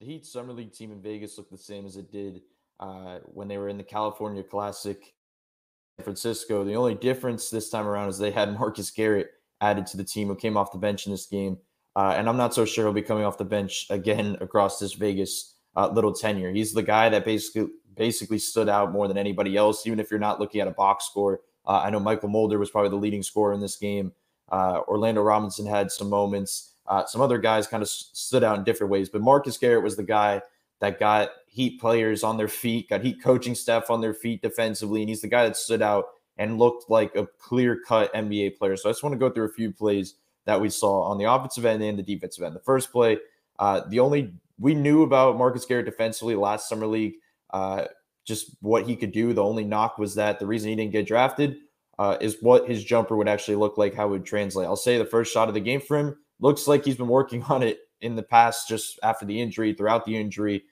the Heat Summer League team in Vegas looked the same as it did when they were in the California Classic San Francisco. The only difference this time around is they had Marcus Garrett added to the team, who came off the bench in this game. And I'm not so sure he'll be coming off the bench again across this Vegas little tenure. He's the guy that basically stood out more than anybody else, even if you're not looking at a box score. I know Michael Mulder was probably the leading scorer in this game. Orlando Robinson had some moments. Some other guys kind of stood out in different ways, but Marcus Garrett was the guy that got Heat players on their feet, got Heat coaching staff on their feet defensively, and he's the guy that stood out and looked like a clear-cut NBA player. So I just want to go through a few plays that we saw on the offensive end and the defensive end. The first play, we knew about Marcus Garrett defensively last summer league, just what he could do. The only knock was that the reason he didn't get drafted is what his jumper would actually look like, how it would translate. I'll say the first shot of the game for him looks like he's been working on it in the past, just after the injury, throughout the injury.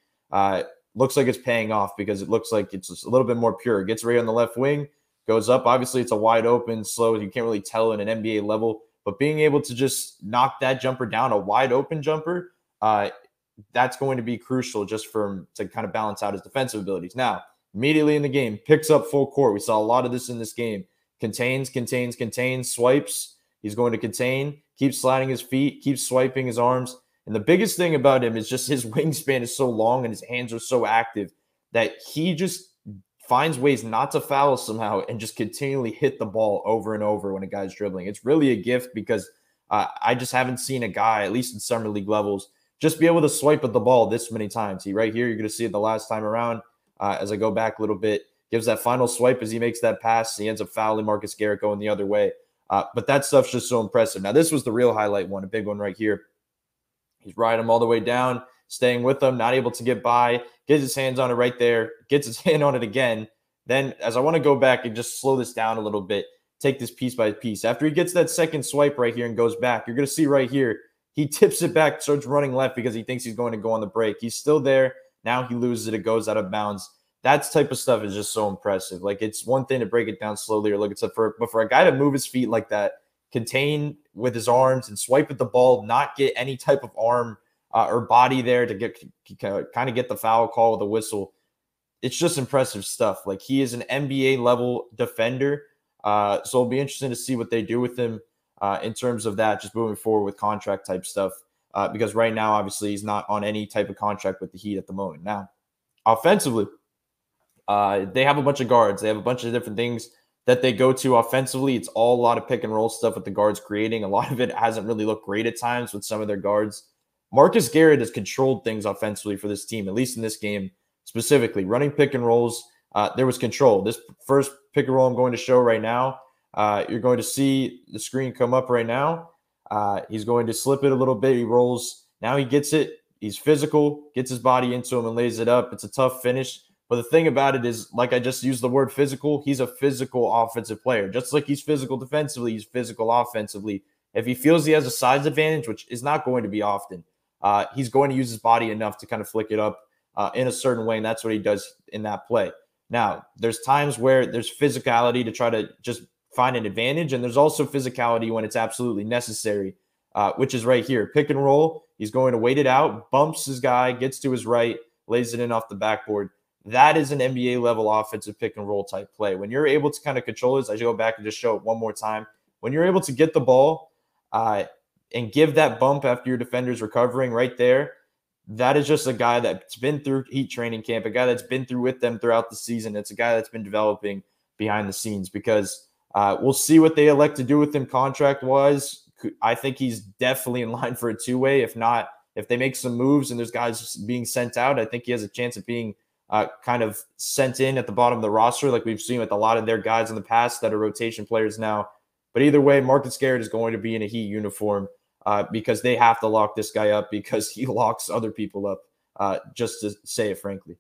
Looks like it's paying off because it looks like it's just a little bit more pure. It gets right on the left wing, goes up. Obviously, it's a wide open, slow. You can't really tell in an NBA level, but being able to just knock that jumper down, a wide open jumper, that's going to be crucial just for him to kind of balance out his defensive abilities. Now, immediately in the game, picks up full court. We saw a lot of this in this game. Contains, swipes. He's going to contain, keeps sliding his feet, keeps swiping his arms. And the biggest thing about him is just his wingspan is so long and his hands are so active that he just finds ways not to foul somehow and just continually hit the ball over and over when a guy's dribbling. It's really a gift because I just haven't seen a guy, at least in summer league levels, just be able to swipe at the ball this many times. Right here, you're going to see it the last time around. As I go back a little bit, gives that final swipe as he makes that pass. He ends up fouling Marcus Garrett going the other way. But that stuff's just so impressive. Now, this was the real highlight one, a big one right here. He's riding him all the way down, staying with him, not able to get by, gets his hands on it right there, gets his hand on it again. Then, as I want to go back and just slow this down a little bit, take this piece by piece. After he gets that second swipe right here and goes back, you're going to see right here, he tips it back, starts running left because he thinks he's going to go on the break. He's still there. Now he loses it. It goes out of bounds. That type of stuff is just so impressive. Like, it's one thing to break it down slowly or look at stuff, but for a guy to move his feet like that, contain with his arms and swipe at the ball, not get any type of arm or body there to kind of get the foul call with a whistle. It's just impressive stuff. Like, he is an NBA level defender. So it'll be interesting to see what they do with him in terms of that, just moving forward with contract type stuff. Because right now, obviously, he's not on any type of contract with the Heat at the moment. Now, offensively, they have a bunch of guards. They have a bunch of different things that they go to offensively. It's all a lot of pick and roll stuff with the guards creating. A lot of it hasn't really looked great at times with some of their guards. Marcus Garrett has controlled things offensively for this team, at least in this game specifically. Running pick and rolls, there was control. This first pick and roll I'm going to show right now, you're going to see the screen come up right now. He's going to slip it a little bit. He rolls. Now he gets it. He's physical, gets his body into him and lays it up. It's a tough finish. But the thing about it is, like I just used the word physical, he's a physical offensive player. Just like he's physical defensively, he's physical offensively. If he feels he has a size advantage, which is not going to be often, he's going to use his body enough to kind of flick it up in a certain way, and that's what he does in that play. Now, there's times where there's physicality to try to just find an advantage, and there's also physicality when it's absolutely necessary, which is right here. Pick and roll, he's going to wait it out, bumps his guy, gets to his right, lays it in off the backboard. That is an NBA-level offensive pick and roll type play. When you're able to kind of control this, I should go back and just show it one more time. When you're able to get the ball and give that bump after your defender's recovering right there, that is just a guy that's been through Heat training camp, a guy that's been through with them throughout the season. It's a guy that's been developing behind the scenes because we'll see what they elect to do with him contract-wise. I think he's definitely in line for a two-way. If not, if they make some moves and there's guys being sent out, I think he has a chance of being kind of sent in at the bottom of the roster like we've seen with a lot of their guys in the past that are rotation players now. But either way, Marcus Garrett is going to be in a Heat uniform because they have to lock this guy up because he locks other people up, just to say it frankly.